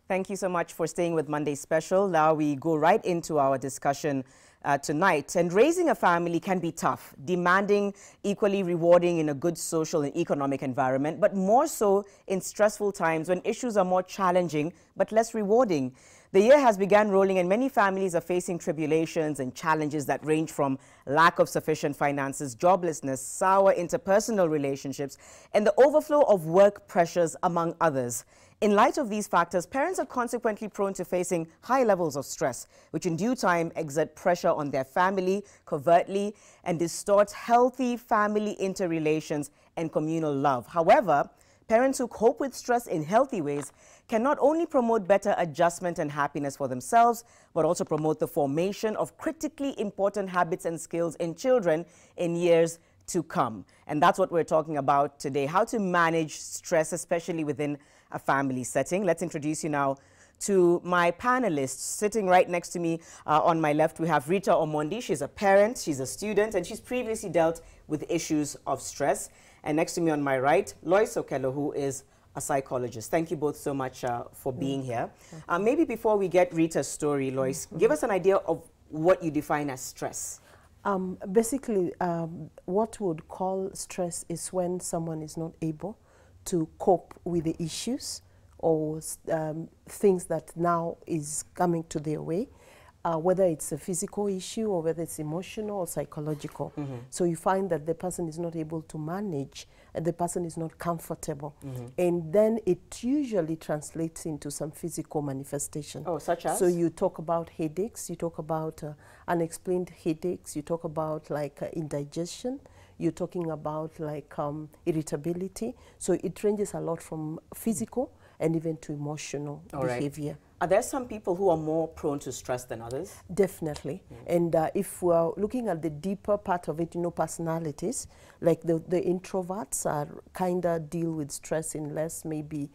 Thank you so much for staying with Monday Special. Now we go right into our discussion tonight. And raising a family can be tough, demanding, equally rewarding in a good social and economic environment, but more so in stressful times when issues are more challenging but less rewarding. The year has begun rolling and many families are facing tribulations and challenges that range from lack of sufficient finances, joblessness, sour interpersonal relationships, and the overflow of work pressures, among others. In light of these factors, parents are consequently prone to facing high levels of stress, which in due time exert pressure on their family covertly and distort healthy family interrelations and communal love. However, parents who cope with stress in healthy ways can not only promote better adjustment and happiness for themselves, but also promote the formation of critically important habits and skills in children in years to come. And that's what we're talking about today, how to manage stress, especially within a family setting. Let's introduce you now to my panelists. Sitting right next to me on my left, we have Rita Omondi. She's a parent, she's a student, and she's previously dealt with issues of stress. And next to me on my right, Lois Okello, who is a psychologist. Thank you both so much for being here. Maybe before we get Rita's story, Lois, give us an idea of what you define as stress. Basically, what we would call stress is when someone is not able to cope with the issues or things that now is coming to their way, whether it's a physical issue or whether it's emotional or psychological. So you find that the person is not able to manage and the person is not comfortable. And then it usually translates into some physical manifestation. Oh, such as? So you talk about headaches, you talk about unexplained headaches, you talk about like indigestion, you're talking about like irritability. So it ranges a lot from physical and even to emotional behavior. Right. Are there some people who are more prone to stress than others? Definitely. And if we're looking at the deeper part of it, you know, personalities, like the introverts are kind of deal with stress in less maybe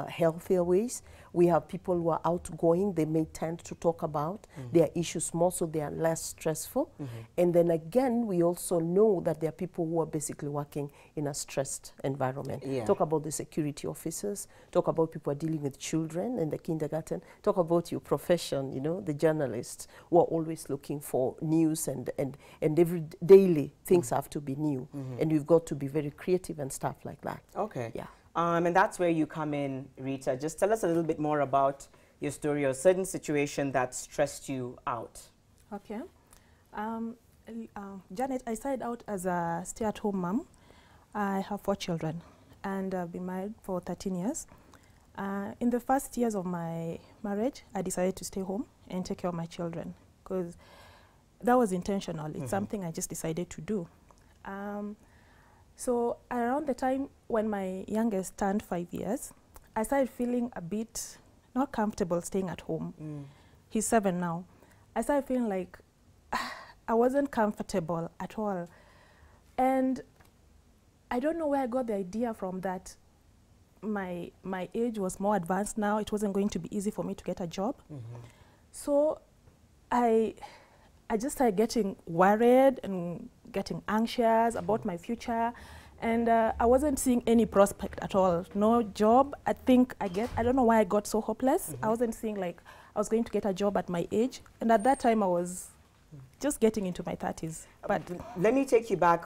healthier ways. We have people who are outgoing. They may tend to talk about their issues more, so they are less stressful. And then again, we also know that there are people who are basically working in a stressed environment. Talk about the security officers, talk about people who are dealing with children in the kindergarten, talk about your profession, you know, the journalists who are always looking for news and every daily things have to be new. And we've got to be very creative and stuff like that. Okay. Yeah. And that's where you come in, Rita. Just tell us a little bit more about your story or a certain situation that stressed you out. Okay. Janet, I started out as a stay-at-home mom. I have 4 children, and I've been married for 13 years. In the first years of my marriage, I decided to stay home and take care of my children, because that was intentional. It's something I just decided to do. So around the time when my youngest turned 5 years, I started feeling a bit not comfortable staying at home. He's 7 now. I started feeling like I wasn't comfortable at all. And I don't know where I got the idea from that my age was more advanced now. It wasn't going to be easy for me to get a job. So I just started getting worried and getting anxious about my future, and I wasn't seeing any prospect at all. No job. I don't know why I got so hopeless. I wasn't seeing like I was going to get a job at my age, and at that time I was just getting into my 30s. But let me take you back.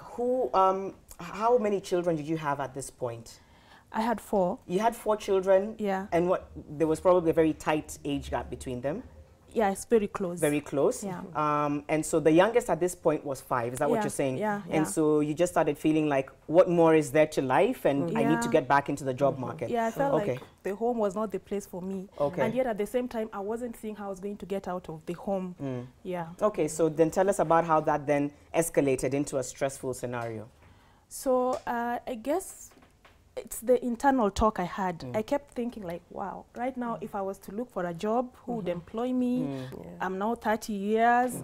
How many children did you have at this point? I had 4. You had 4 children? Yeah. And there was probably a very tight age gap between them? Yeah, it's very close. Very close? Yeah. And so the youngest at this point was 5, is that what you're saying? Yeah. And so you just started feeling like, what more is there to life? And I need to get back into the job market. Yeah, I felt like the home was not the place for me. Okay. And yet at the same time, I wasn't seeing how I was going to get out of the home. Yeah. Okay, so then tell us about how that then escalated into a stressful scenario. So I guess it's the internal talk I had. I kept thinking like, wow, right now if I was to look for a job, who would employ me? I'm now 30 years.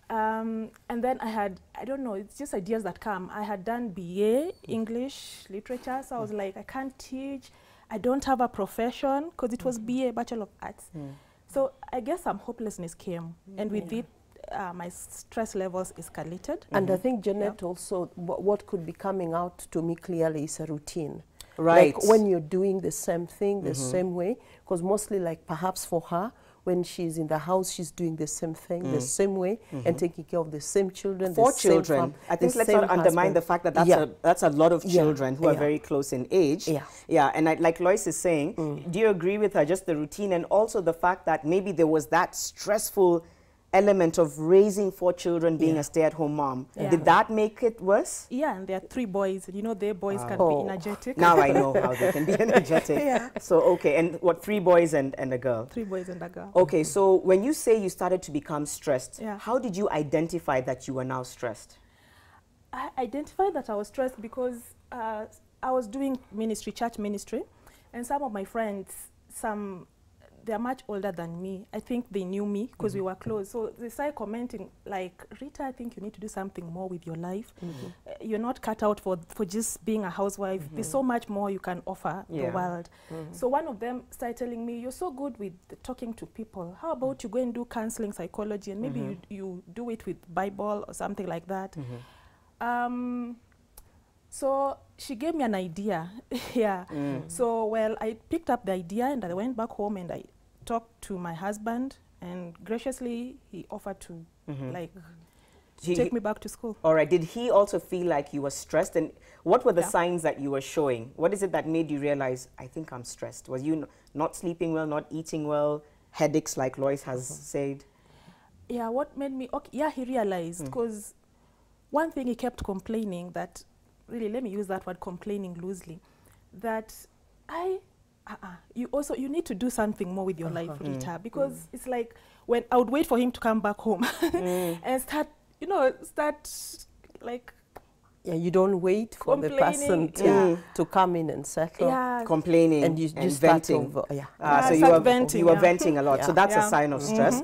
And then I don't know, it's just ideas that come. I had done BA, English, Literature, so I was like, I can't teach. I don't have a profession, because it was BA, Bachelor of Arts. So I guess some hopelessness came, and with it, my stress levels escalated. And I think, Janet, also what could be coming out to me clearly is a routine. Right. Like when you're doing the same thing, the same way, because mostly like perhaps for her, when she's in the house, she's doing the same thing, the same way, and taking care of the same children, Four the same children. I think let's not undermine the fact that that's a lot of children who are very close in age. Yeah. And like Lois is saying, do you agree with her, just the routine and also the fact that maybe there was that stressful element of raising 4 children, being a stay-at-home mom? Did that make it worse? Yeah, and there are 3 boys. You know, their boys can be energetic. Now I know how they can be energetic. So, okay, and what, 3 boys and a girl? 3 boys and a girl. Okay, so when you say you started to become stressed, how did you identify that you were now stressed? I identified that I was stressed because I was doing ministry, church ministry, and some of my friends, they're much older than me. I think they knew me because we were close. So they started commenting like, Rita, I think you need to do something more with your life. You're not cut out for just being a housewife. There's so much more you can offer the world. So one of them started telling me, you're so good with talking to people. How about you go and do counseling psychology and maybe you do it with Bible or something like that. So she gave me an idea. So, well, I picked up the idea and I went back home and I talked to my husband, and graciously he offered to take me back to school. All right. Did he also feel like you were stressed? And what were the signs that you were showing? What is it that made you realize, I think I'm stressed? Was you not sleeping well, not eating well, headaches like Lois has said? Yeah, what made me, he realized, because one thing he kept complaining that, really, let me use that word, complaining loosely, that you need to do something more with your life, Rita, because it's like when I would wait for him to come back home and start like... Yeah, you don't wait for the person to come in and settle. Complaining and you and start venting. Over. So you were venting a lot. So that's a sign of stress.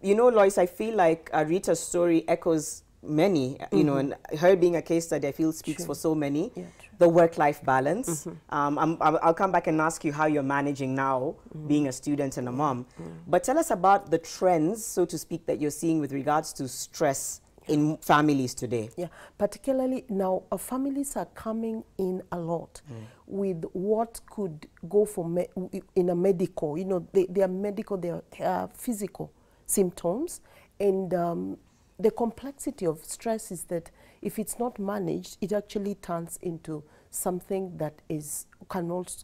You know, Lois, I feel like Rita's story echoes many, you know, and her being a case study, I feel speaks for so many. The work-life balance. I'll come back and ask you how you're managing now, being a student and a mom. But tell us about the trends, so to speak, that you're seeing with regards to stress in families today. Yeah, particularly now, families are coming in a lot with what could go for in a medical, you know, they are medical, they are physical symptoms, and the complexity of stress is that if it's not managed, it actually turns into something that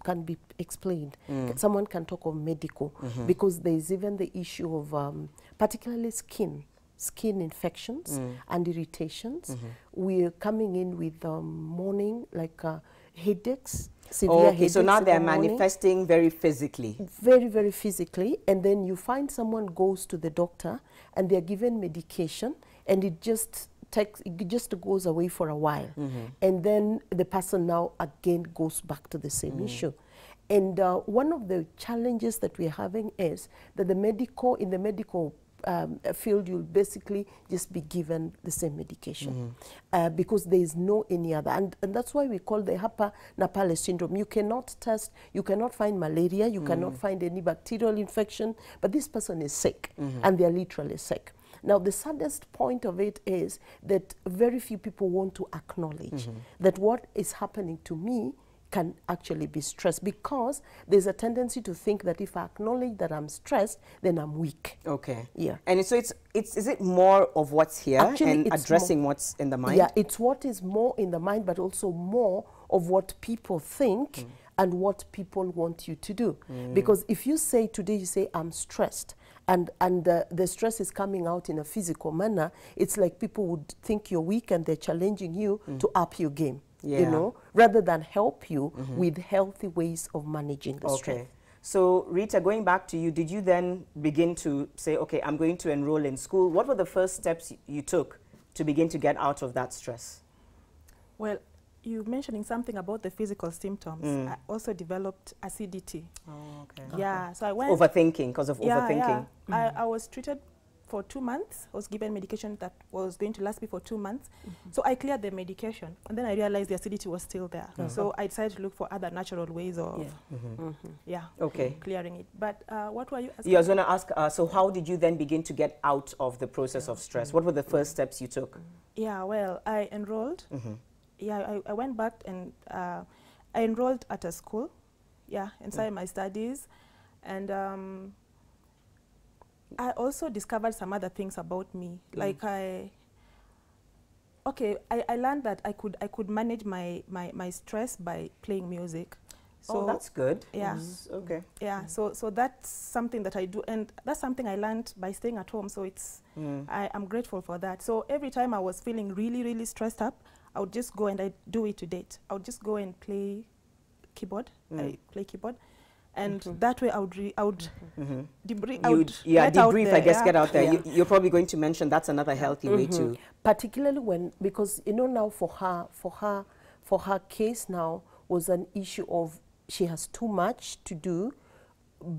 can be explained. Someone can talk of medical because there is even the issue of particularly skin infections and irritations. We're coming in with morning headaches. Severe headaches. So now they're manifesting very physically. Very, very physically. And then you find someone goes to the doctor and they're given medication and it just goes away for a while. And then the person now again goes back to the same issue. And one of the challenges that we're having is that in the medical field, you'll basically just be given the same medication because there is no any other. And that's why we call the Harper-Napale syndrome. You cannot test, you cannot find malaria, you cannot find any bacterial infection, but this person is sick and they're literally sick. Now, the saddest point of it is that very few people want to acknowledge that what is happening to me can actually be stress, because there's a tendency to think that if I acknowledge that I'm stressed, then I'm weak. Okay. Yeah. And so is it more of what's here and addressing what's in the mind? Yeah, it's what is more in the mind, but also more of what people think and what people want you to do. Because if you say today, you say, I'm stressed, and the stress is coming out in a physical manner, it's like people would think you're weak and they're challenging you to up your game. You know, rather than help you with healthy ways of managing the stress. So, Rita, going back to you, did you then begin to say, okay, I'm going to enroll in school? What were the first steps you took to begin to get out of that stress? Well, you mentioning something about the physical symptoms. I also developed acidity. Oh, okay. Yeah, so I went... Overthinking, because of overthinking. Yeah. I was treated for 2 months. I was given medication that was going to last me for 2 months. So I cleared the medication, and then I realized the acidity was still there. So I decided to look for other natural ways of clearing it. But what were you asking? Yeah, I was going to ask, so how did you then begin to get out of the process of stress? What were the first steps you took? Yeah, well, I enrolled. Yeah, I went back and I enrolled at a school, inside my studies, and I also discovered some other things about me. Like I learned that I could manage my stress by playing music. So that's good. Yeah. Okay. Yeah. So that's something that I do, and that's something I learned by staying at home. So it's I'm grateful for that. So every time I was feeling really, really stressed up, I would just go, and I do it to date. I would just go and play keyboard. I play keyboard. And that way I would debrief. Debrief, I guess, get out there. Yeah. You're probably going to mention that's another healthy way to. Particularly because, you know, now for her case now was an issue of she has too much to do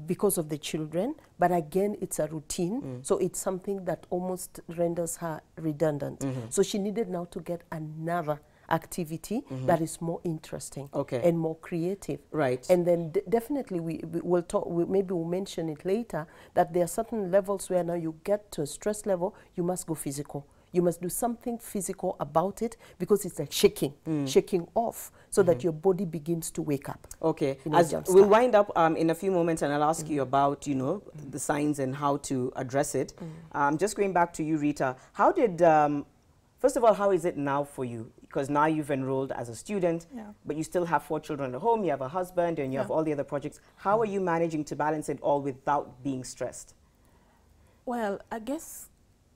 because of the children, but again, it's a routine. So it's something that almost renders her redundant. So she needed now to get another activity that is more interesting and more creative. Right. And then definitely we will talk, maybe we'll mention it later, that there are certain levels where now you get to a stress level, you must go physical. You must do something physical about it, because it's like shaking off, so that your body begins to wake up. Okay. As we'll wind up in a few moments, and I'll ask you about, you know, the signs and how to address it. Just going back to you, Rita, how did, first of all, how is it now for you? Because now you've enrolled as a student, but you still have 4 children at home, you have a husband, and you have all the other projects. How are you managing to balance it all without being stressed? Well, I guess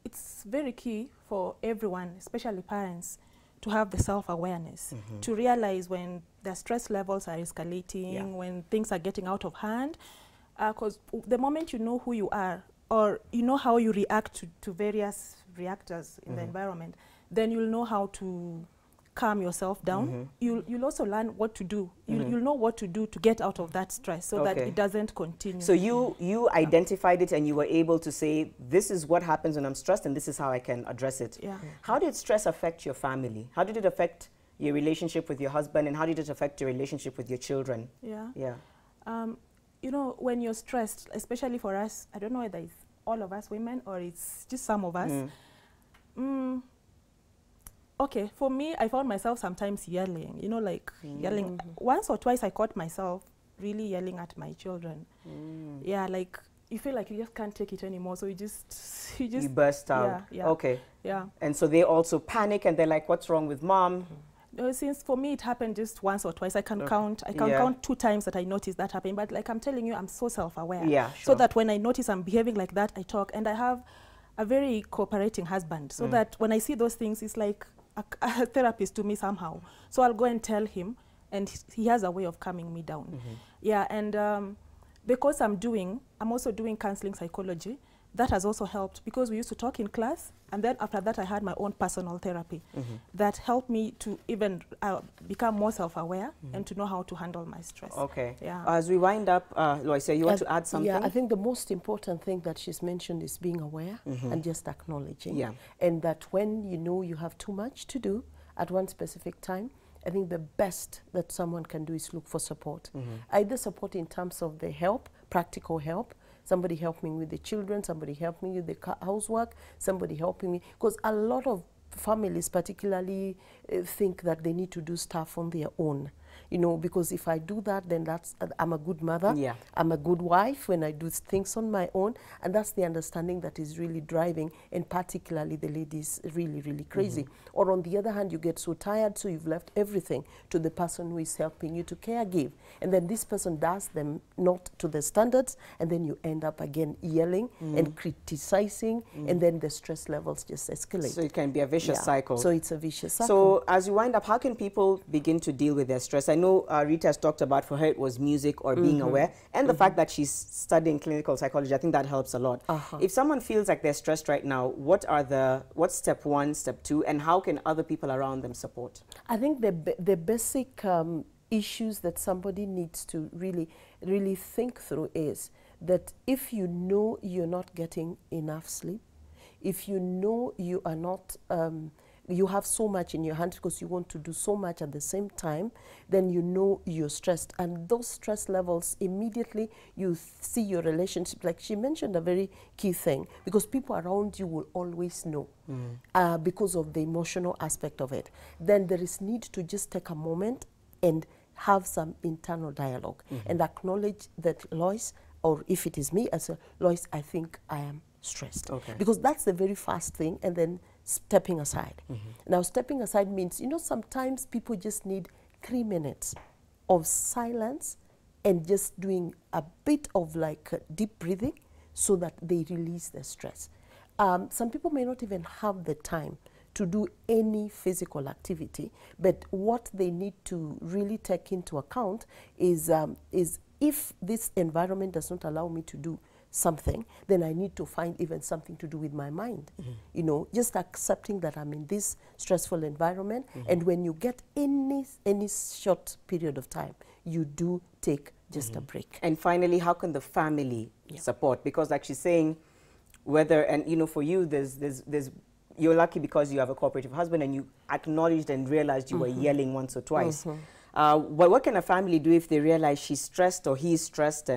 it's very key for everyone, especially parents, to have the self-awareness, to realize when the stress levels are escalating, when things are getting out of hand, because the moment you know who you are, or you know how you react to various reactors in the environment, then you'll know how to calm yourself down. You'll also learn what to do. You'll know what to do to get out of that stress, so that it doesn't continue. So you identified it, and you were able to say, this is what happens when I'm stressed, and this is how I can address it. How did stress affect your family? How did it affect your relationship with your husband, and how did it affect your relationship with your children? You know, when you're stressed, especially for us, I don't know whether it's all of us women or it's just some of us. Okay, for me, I found myself sometimes yelling, you know, like yelling. Once or twice I caught myself really yelling at my children. Yeah, like you feel like you just can't take it anymore, so you burst out. Okay. And so they also panic, and they're like, what's wrong with mom? Since for me it happened just once or twice, I can count 2 times that I noticed that happening. But like I'm telling you, I'm so self-aware. So that when I notice I'm behaving like that, I talk. And I have a very cooperating husband, so that when I see those things, it's like a therapist to me somehow. So I'll go and tell him, and he has a way of calming me down. And because I'm also doing counseling psychology, that has also helped, because we used to talk in class, and then after that I had my own personal therapy that helped me to even become more self-aware and to know how to handle my stress. As we wind up, Loisa, you want to add something? Yeah, I think the most important thing that she's mentioned is being aware and just acknowledging. And that when you know you have too much to do at one specific time, I think the best that someone can do is look for support. Either support in terms of the help, practical help, somebody help me with the children, somebody help me with the housework, somebody helping me. Because a lot of families particularly think that they need to do stuff on their own. You know, because if I do that, then I'm a good mother. I'm a good wife when I do things on my own. And that's the understanding that is really driving, and particularly the ladies really, really crazy. Or on the other hand, you get so tired, so you've left everything to the person who is helping you to caregive. And then this person does them not to the standards, and then you end up again yelling and criticizing, and then the stress levels just escalate. So it can be a vicious cycle. So it's a vicious cycle. So as you wind up, how can people begin to deal with their stress? I know Rita has talked about, for her it was music or being aware, and the fact that she's studying clinical psychology. I think that helps a lot. If someone feels like they're stressed right now, what's step 1, step 2, and how can other people around them support? I think the basic issues that somebody needs to really think through is that if you know you're not getting enough sleep, if you know you are not you have so much in your hands because you want to do so much at the same time, then you know you're stressed. And those stress levels, immediately you see your relationship. Like she mentioned a very key thing, because people around you will always know because of the emotional aspect of it. Then there is need to just take a moment and have some internal dialogue and acknowledge that, Lois, or if it is me as a Lois, I think I am stressed. Okay. Because that's the very first thing, and then stepping aside. Now, stepping aside means, you know, sometimes people just need 3 minutes of silence and just doing a bit of like deep breathing so that they release their stress. Some people may not even have the time to do any physical activity, but what they need to really take into account is if this environment does not allow me to do something, then I need to find even something to do with my mind. You know, just accepting that I'm in this stressful environment, and when you get any short period of time, you do take just a break. And finally, how can the family support? Because like she's saying, whether, and you know, for you, you're lucky because you have a cooperative husband and you acknowledged and realized you were yelling once or twice. What can a family do if they realize she's stressed or he's stressed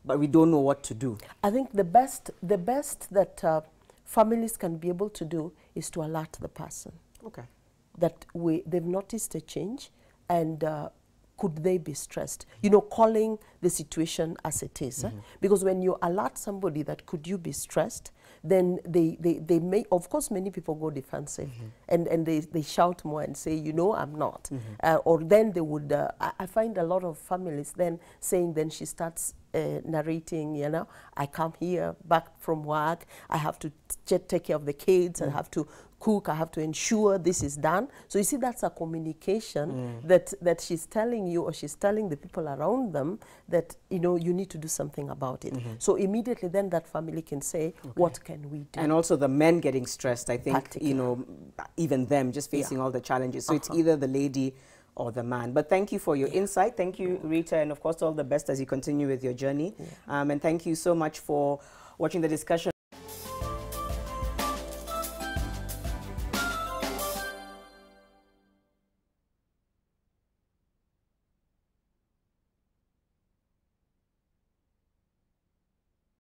but we don't know what to do? I think the best that families can be able to do is to alert the person. Okay. That they've noticed a change, and could they be stressed? You know, calling the situation as it is. Because when you alert somebody that could you be stressed, then they may, of course, many people go defensive and they shout more and say, you know, I'm not. Or then they would, I find a lot of families then saying, then she starts narrating, you know, I come here back from work, I have to take care of the kids, I have to cook, I have to ensure this is done. So you see, that's a communication that she's telling you, or she's telling the people around them that, you know, you need to do something about it. So immediately then that family can say, what can we do? And also the men getting stressed, I think, you know, even them just facing all the challenges. So it's either the lady or the man. But thank you for your insight. Thank you, Rita, and of course all the best as you continue with your journey. And thank you so much for watching the discussion.